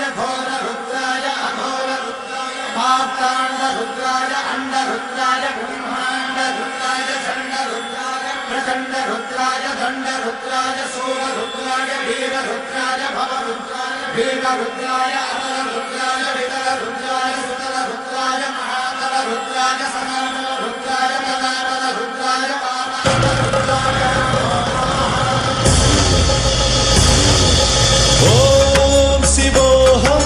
रुद्राय घोर रुद्राय अघोर रुद्राय पातांड रुद्राय अंड रुद्राय ब्रह्मांड रुद्राय चंड रुद्राय प्रचंड रुद्राय दंड रुद्राय सूर रुद्राय वीर रुद्राय भव रुद्राय वीर रुद्राय अतल रुद्राय वितल रुद्राय सुतल रुद्राय महातल रुद्राय सनातन रुद्राय तदातल रुद्राय पाताल रुद्राय ओम शिवोहम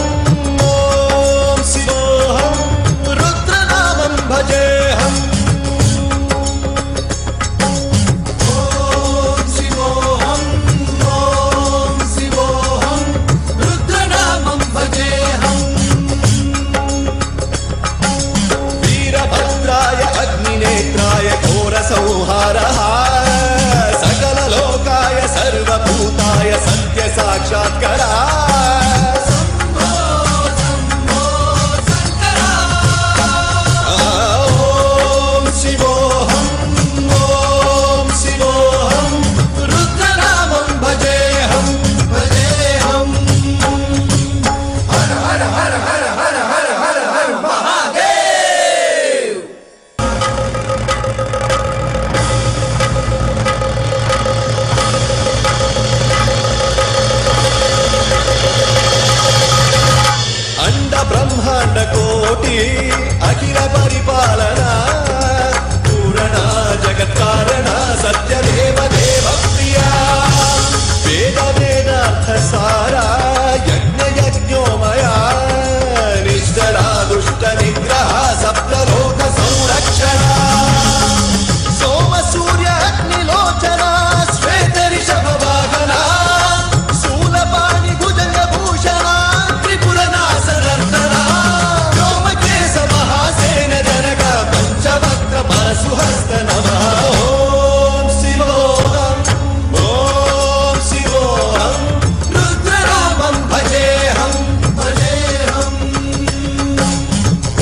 रुद्रनामं भजेहम् ओम शिवोहम रुद्रनामं भजेहम् वीरभद्राय अग्निनेत्राय घोरसंहारः सकललोकाय सर्वभूताय सत्य साक्षात्करा ओम शिवोहम रुद्रनामं भजेहम् हर हर हर हर हर हर हर हर महादेव। अंड ब्रह्मांड कोटि अखिल परिपालना पूरणा जगत्कारणा सत्यदेव देव प्रिया वेद वेदार्थ सारा यज्ञ यज्ञोमया निष्ठरा दुष्ट निग्रह सप्तलोक संरक्षणा सोम सूर्य अग्निलोचना श्वेत ऋषभ वाहना शूलपाणि भुजंग भूषणा सुहस्त नमः। ओम शिवोहम रुद्रनामं भजेहम्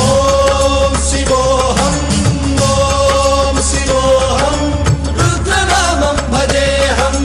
ओम शिवोहम रुद्रनामं भजेहम्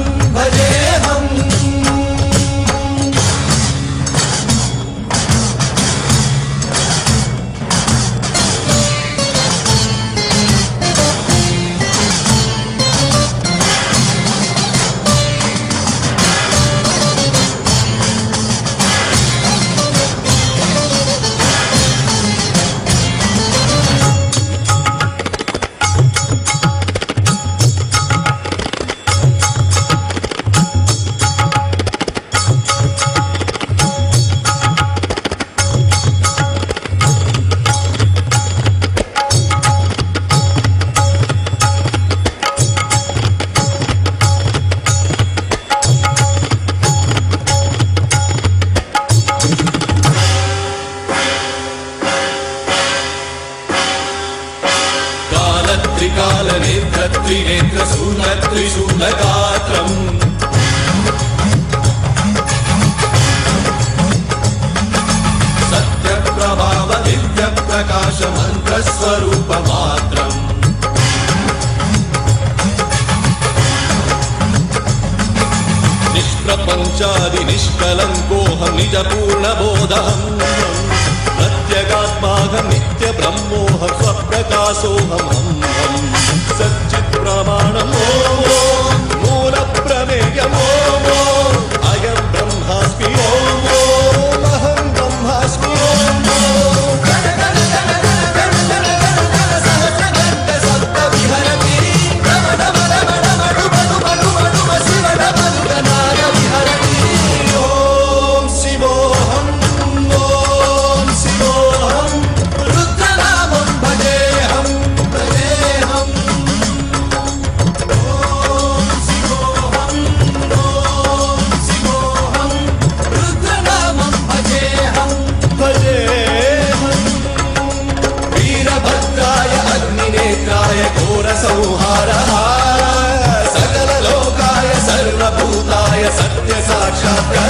त्रिकाल नेत्र त्रिनेत्र शूल त्रिशूलगात्रम् सत्य प्रभाव दिव्य प्रकाश मंत्र स्वरूप मात्रम् निष्प्रपंचादि निष्कलंकोऽहं निज पूर्ण बोधहम् प्रत्यगात्माहं नित्य ब्रह्मोऽहं स्वप्रकाशोऽहम् सच्चित् प्रमाणम् ओम मूल प्रमेयम् ओम अयं ब्रह्मास्मि ओम अहं ब्रह्मास्मि ओम संहारः सकल लोकाय सर्वभूताय सत्य साक्षात्कार